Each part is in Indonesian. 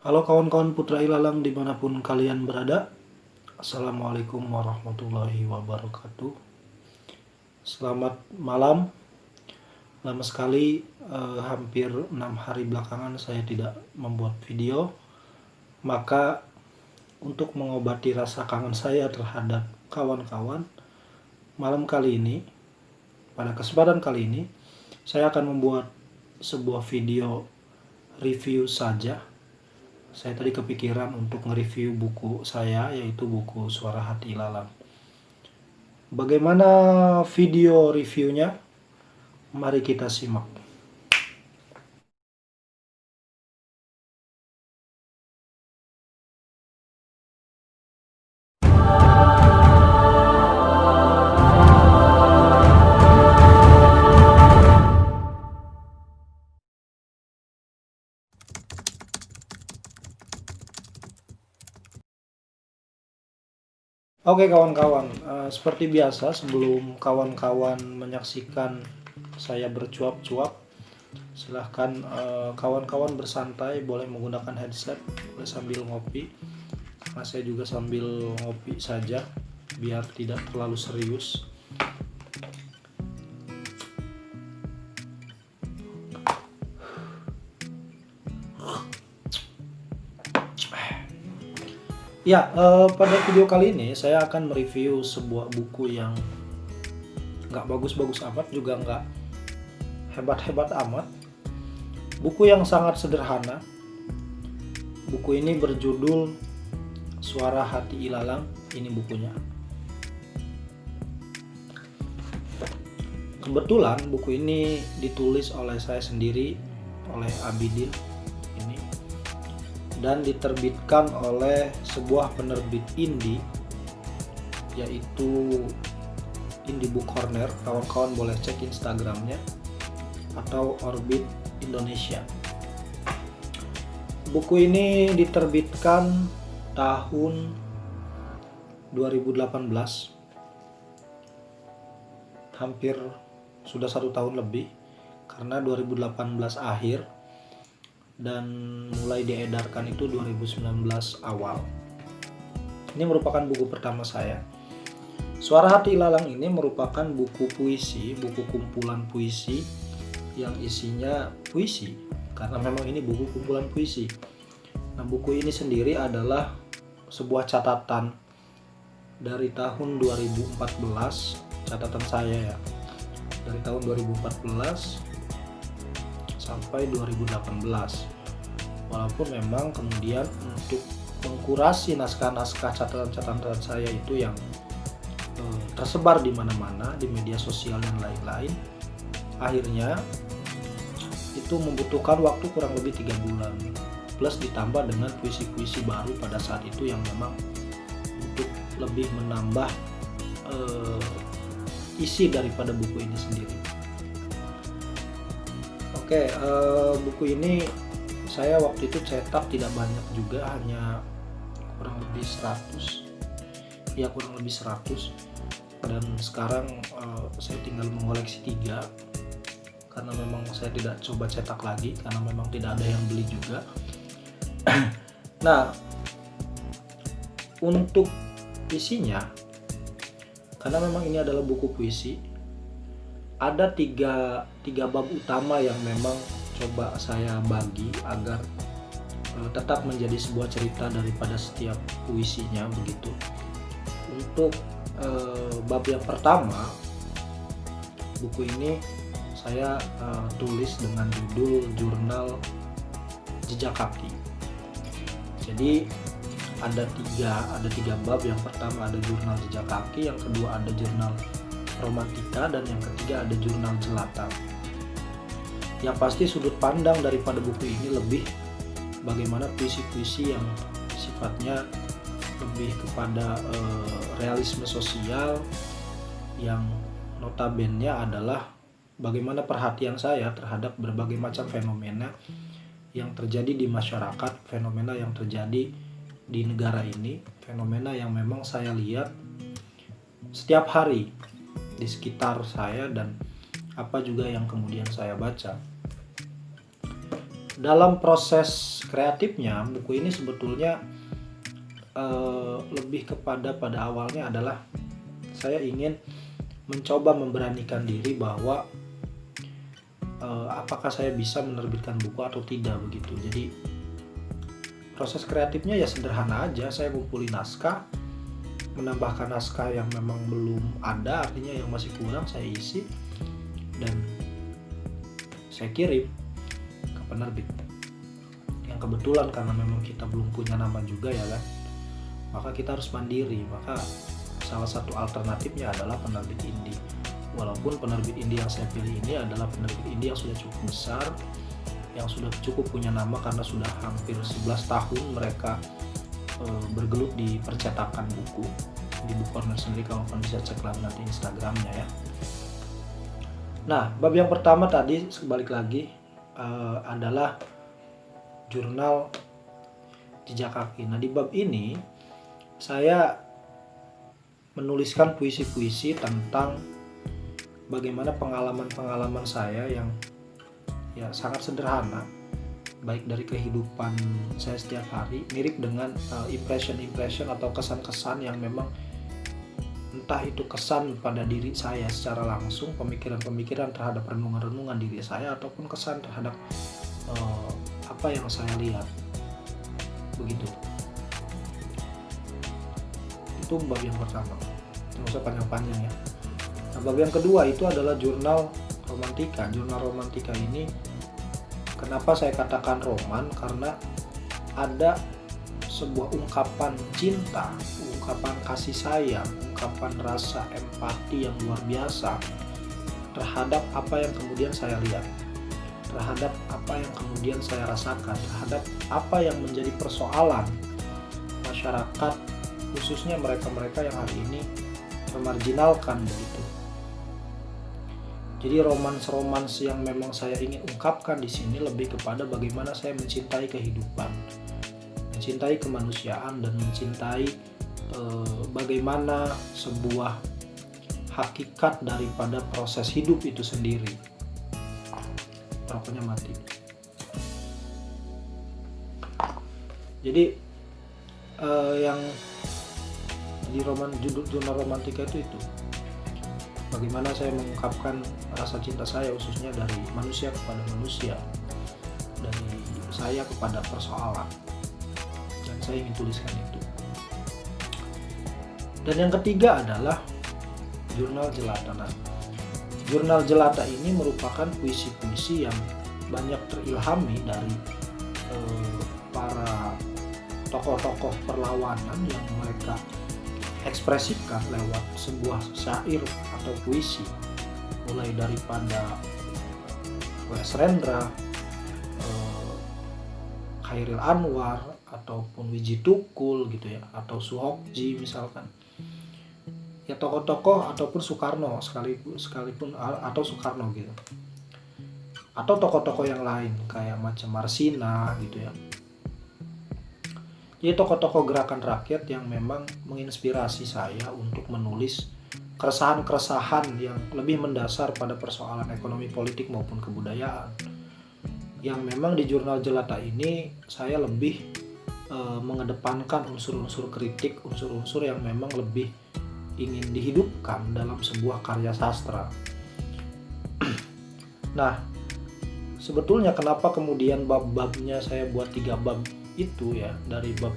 Halo kawan-kawan Putra Ilalang dimanapun kalian berada. Assalamualaikum warahmatullahi wabarakatuh. Selamat malam. Lama sekali, hampir 6 hari belakangan saya tidak membuat video. Maka untuk mengobati rasa kangen saya terhadap kawan-kawan, pada kesempatan kali ini saya akan membuat sebuah video review saja. Saya tadi kepikiran untuk nge-review buku saya, yaitu buku Suara Hati Ilalang. Bagaimana video reviewnya? Mari kita simak. Oke kawan-kawan, seperti biasa sebelum kawan-kawan menyaksikan saya bercuap-cuap, silahkan kawan-kawan bersantai, boleh menggunakan headset, boleh sambil ngopi. Karena saya juga sambil ngopi saja, biar tidak terlalu serius. Ya, pada video kali ini saya akan mereview sebuah buku yang nggak bagus-bagus amat, juga nggak hebat-hebat amat. Buku yang sangat sederhana. Buku ini berjudul Suara Hati Ilalang. Ini bukunya. Kebetulan buku ini ditulis oleh saya sendiri, oleh Abidin ini, dan diterbitkan oleh sebuah penerbit indie, yaitu Indie Book Corner. Kawan-kawan boleh cek Instagramnya, atau Orbit Indonesia. Buku ini diterbitkan tahun 2018, hampir sudah 1 tahun lebih, karena 2018 akhir dan mulai diedarkan itu 2019 awal. Ini merupakan buku pertama saya. Suara Hati Ilalang ini merupakan buku puisi, buku kumpulan puisi yang isinya puisi, karena memang ini buku kumpulan puisi. Nah, buku ini sendiri adalah sebuah catatan dari tahun 2014, catatan saya ya, dari tahun 2014 sampai 2018. Walaupun memang kemudian untuk mengkurasi naskah-naskah catatan-catatan saya itu yang tersebar di mana-mana, di media sosial dan lain-lain, akhirnya itu membutuhkan waktu kurang lebih 3 bulan, plus ditambah dengan puisi-puisi baru pada saat itu yang memang untuk lebih menambah isi daripada buku ini sendiri. Oke, buku ini saya waktu itu cetak tidak banyak juga, hanya kurang lebih 100. Ya, kurang lebih 100. Dan sekarang saya tinggal mengoleksi 3, karena memang saya tidak coba cetak lagi, karena memang tidak ada yang beli juga. Nah, untuk isinya, karena memang ini adalah buku puisi, ada tiga bab utama yang memang coba saya bagi agar tetap menjadi sebuah cerita daripada setiap puisinya begitu. Untuk bab yang pertama, buku ini saya tulis dengan judul Jurnal Jejak Kaki. Jadi ada tiga bab. Yang pertama ada Jurnal Jejak Kaki, yang kedua ada Jurnal Romantika, dan yang ketiga ada Jurnal Jelata. Yang pasti sudut pandang daripada buku ini lebih bagaimana puisi-puisi yang sifatnya lebih kepada realisme sosial, yang notabene adalah bagaimana perhatian saya terhadap berbagai macam fenomena yang terjadi di masyarakat, fenomena yang terjadi di negara ini, fenomena yang memang saya lihat setiap hari di sekitar saya dan apa juga yang kemudian saya baca. dalam proses kreatifnya buku ini sebetulnya lebih kepada pada awalnya adalah saya ingin mencoba memberanikan diri bahwa apakah saya bisa menerbitkan buku atau tidak begitu. Jadi proses kreatifnya ya sederhana aja, saya kumpulin naskah, menambahkan naskah yang memang belum ada, artinya yang masih kurang saya isi dan saya kirim ke penerbit. Yang kebetulan karena memang kita belum punya nama juga ya kan, maka kita harus mandiri. Maka salah satu alternatifnya adalah penerbit indie. Walaupun penerbit indie yang saya pilih ini adalah penerbit indie yang sudah cukup besar, yang sudah cukup punya nama karena sudah hampir 11 tahun mereka bergelut di percetakan buku di Book Corner sendiri. Kalau kalian bisa cek lah nanti Instagramnya ya. Nah, bab yang pertama tadi sebalik lagi adalah jurnal jejak kaki. Nah, di bab ini saya menuliskan puisi-puisi tentang bagaimana pengalaman-pengalaman saya yang ya sangat sederhana, baik dari kehidupan saya setiap hari, mirip dengan impression atau kesan-kesan yang memang entah itu kesan pada diri saya secara langsung, pemikiran-pemikiran terhadap renungan-renungan diri saya, ataupun kesan terhadap apa yang saya lihat. Begitu. Itu bab yang pertama. Nggak usah panjang-panjang ya. Nah, bab yang kedua itu adalah jurnal romantika. Jurnal romantika ini kenapa saya katakan roman? Karena ada sebuah ungkapan cinta, ungkapan kasih sayang, ungkapan rasa empati yang luar biasa terhadap apa yang kemudian saya lihat, terhadap apa yang kemudian saya rasakan, terhadap apa yang menjadi persoalan masyarakat, khususnya mereka-mereka yang hari ini termarginalkan begitu. Jadi romans yang memang saya ingin ungkapkan di sini lebih kepada bagaimana saya mencintai kehidupan, mencintai kemanusiaan, dan mencintai bagaimana sebuah hakikat daripada proses hidup itu sendiri. Rokoknya mati. Jadi yang di jurnal romantika itu bagaimana saya mengungkapkan rasa cinta saya, khususnya dari manusia kepada manusia, dari saya kepada persoalan, dan saya ingin tuliskan itu. Dan yang ketiga adalah jurnal jelata. Nah, jurnal jelata ini merupakan puisi-puisi yang banyak terilhami dari para tokoh-tokoh perlawanan yang mereka ekspresikan lewat sebuah syair atau puisi, mulai daripada W.S. Rendra, Khairil Anwar, ataupun Wiji Tukul gitu ya, atau Suhokji misalkan. Ya tokoh-tokoh ataupun Soekarno sekalipun atau Soekarno gitu. Atau tokoh-tokoh yang lain kayak macam Marsina gitu ya. Jadi tokoh-tokoh gerakan rakyat yang memang menginspirasi saya untuk menulis keresahan-keresahan yang lebih mendasar pada persoalan ekonomi, politik maupun kebudayaan. Yang memang di jurnal jelata ini saya lebih mengedepankan unsur-unsur kritik, unsur-unsur yang memang lebih ingin dihidupkan dalam sebuah karya sastra. Nah, sebetulnya kenapa kemudian bab-babnya saya buat 3 bab itu ya, dari bab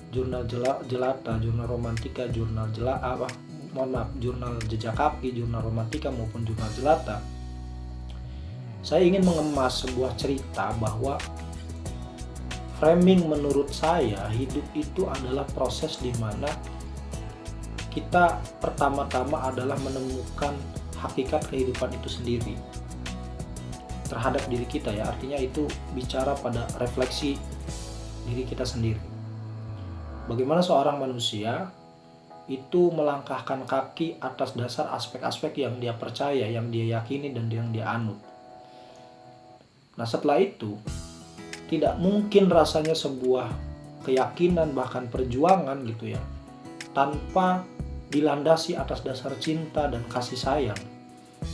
jurnal jelata, jurnal romantika, jurnal jurnal jejak kaki, jurnal romantika maupun jurnal jelata. Saya ingin mengemas sebuah cerita bahwa framing menurut saya hidup itu adalah proses di mana kita pertama-tama adalah menemukan hakikat kehidupan itu sendiri terhadap diri kita ya, artinya itu bicara pada refleksi diri kita sendiri. Bagaimana seorang manusia itu melangkahkan kaki atas dasar aspek-aspek yang dia percaya, yang dia yakini, dan yang dia anut. Nah, setelah itu tidak mungkin rasanya sebuah keyakinan bahkan perjuangan gitu ya tanpa dilandasi atas dasar cinta dan kasih sayang.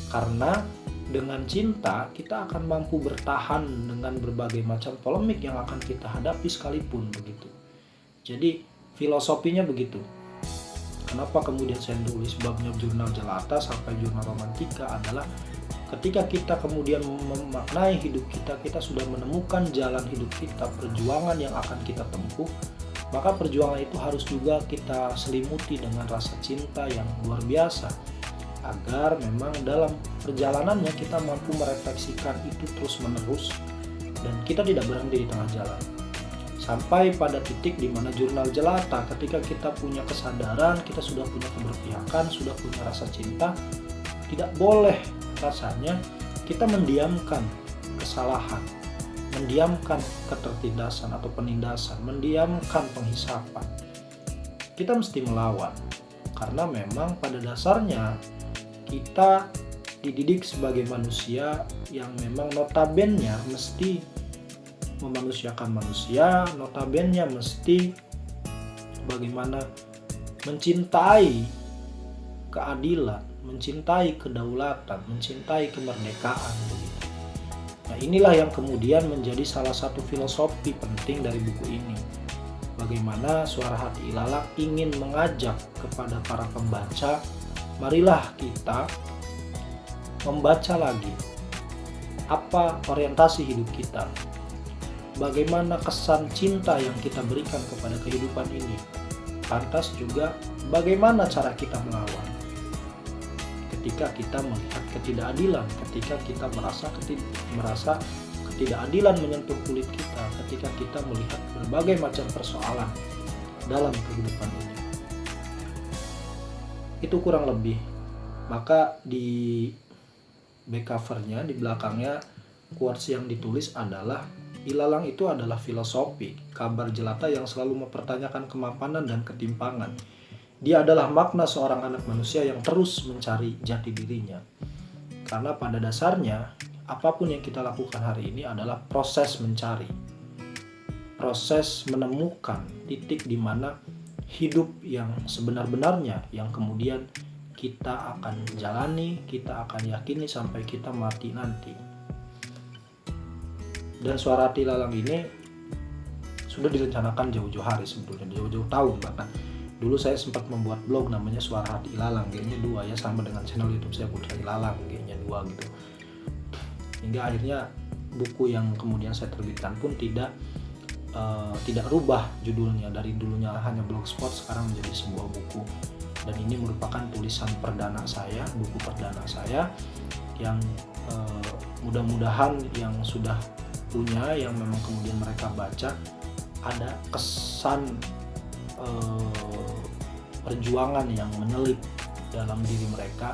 Karena dengan cinta kita akan mampu bertahan dengan berbagai macam polemik yang akan kita hadapi sekalipun begitu. Jadi filosofinya begitu. Kenapa kemudian saya tulis babnya jurnal jelata sampai jurnal romantika adalah ketika kita kemudian memaknai hidup kita, kita sudah menemukan jalan hidup kita, perjuangan yang akan kita tempuh, maka perjuangan itu harus juga kita selimuti dengan rasa cinta yang luar biasa, agar memang dalam perjalanannya kita mampu merefleksikan itu terus menerus dan kita tidak berhenti di tengah jalan. Sampai pada titik di mana jurnal jelata, ketika kita punya kesadaran, kita sudah punya keberpihakan, sudah punya rasa cinta, tidak boleh rasanya kita mendiamkan kesalahan, mendiamkan ketertindasan atau penindasan, mendiamkan penghisapan. Kita mesti melawan, karena memang pada dasarnya kita dididik sebagai manusia yang memang notabene mesti memanusiakan manusia, notabene mesti bagaimana mencintai keadilan, mencintai kedaulatan, mencintai kemerdekaan begitu. Nah, inilah yang kemudian menjadi salah satu filosofi penting dari buku ini. Bagaimana Suara Hati Ilalang ingin mengajak kepada para pembaca, marilah kita membaca lagi apa orientasi hidup kita. Bagaimana kesan cinta yang kita berikan kepada kehidupan ini. Lantas juga bagaimana cara kita melawan ketika kita melihat ketidakadilan, ketika kita merasa ketidakadilan menyentuh kulit kita, ketika kita melihat berbagai macam persoalan dalam kehidupan ini. Itu kurang lebih. Maka di back covernya, di belakangnya, quotes yang ditulis adalah ilalang itu adalah filosofi, kabar jelata yang selalu mempertanyakan kemapanan dan ketimpangan. Dia adalah makna seorang anak manusia yang terus mencari jati dirinya. Karena pada dasarnya, apapun yang kita lakukan hari ini adalah proses mencari. Proses menemukan titik di mana hidup yang sebenar-benarnya, yang kemudian kita akan jalani, kita akan yakini sampai kita mati nanti. Dan Suara Hati Ilalang ini sudah direncanakan jauh-jauh hari sebetulnya, jauh-jauh tahun bahkan. Dulu saya sempat membuat blog namanya Suara Hati Ilalang, kayaknya 2 ya, sama dengan channel YouTube saya Putra Ilalang, kayaknya 2 gitu. Hingga akhirnya buku yang kemudian saya terbitkan pun tidak rubah judulnya, dari dulunya hanya blogspot sekarang menjadi sebuah buku. Dan ini merupakan tulisan perdana saya, buku perdana saya yang mudah-mudahan yang sudah punya, yang memang kemudian mereka baca, ada kesan perjuangan yang menyelip dalam diri mereka,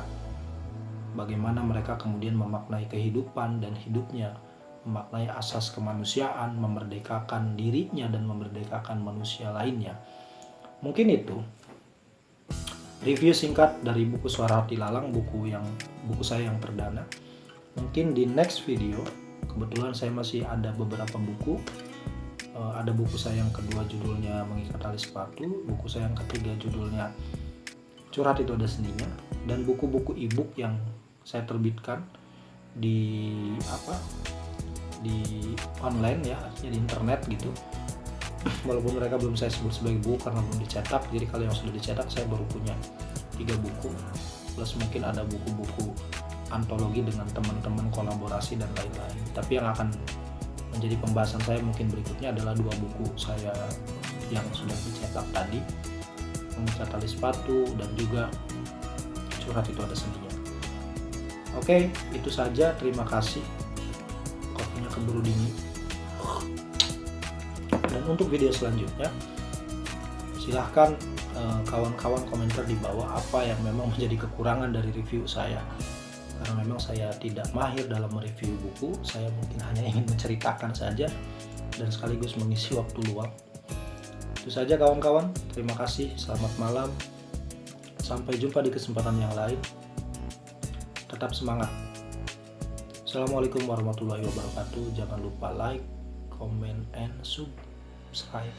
bagaimana mereka kemudian memaknai kehidupan dan hidupnya, memaknai asas kemanusiaan, memerdekakan dirinya dan memerdekakan manusia lainnya. Mungkin itu review singkat dari buku Suara Hati Ilalang, buku saya yang perdana. Mungkin di next video, kebetulan saya masih ada beberapa buku. Ada buku saya yang kedua judulnya Mengikat Tali Sepatu, buku saya yang ketiga judulnya Curhat Itu Ada Seninya, dan buku-buku e-book yang saya terbitkan di online ya, artinya di internet gitu. Walaupun mereka belum saya sebut sebagai buku karena belum dicetak. Jadi kalau yang sudah dicetak saya baru punya 3 buku, plus mungkin ada buku-buku antologi dengan teman-teman, kolaborasi dan lain-lain. Tapi yang akan menjadi pembahasan saya mungkin berikutnya adalah 2 buku saya yang sudah dicetak tadi, Mengikat Tali Sepatu dan juga Curhat Itu Ada Seninya. Oke, itu saja. Terima kasih. Kopinya keburu dingin. Dan untuk video selanjutnya, silahkan kawan-kawan komentar di bawah apa yang memang menjadi kekurangan dari review saya. Karena memang saya tidak mahir dalam mereview buku, saya mungkin hanya ingin menceritakan saja dan sekaligus mengisi waktu luang. Itu saja kawan-kawan, terima kasih, selamat malam, sampai jumpa di kesempatan yang lain. Tetap semangat. Assalamualaikum warahmatullahi wabarakatuh. Jangan lupa like, comment, and subscribe.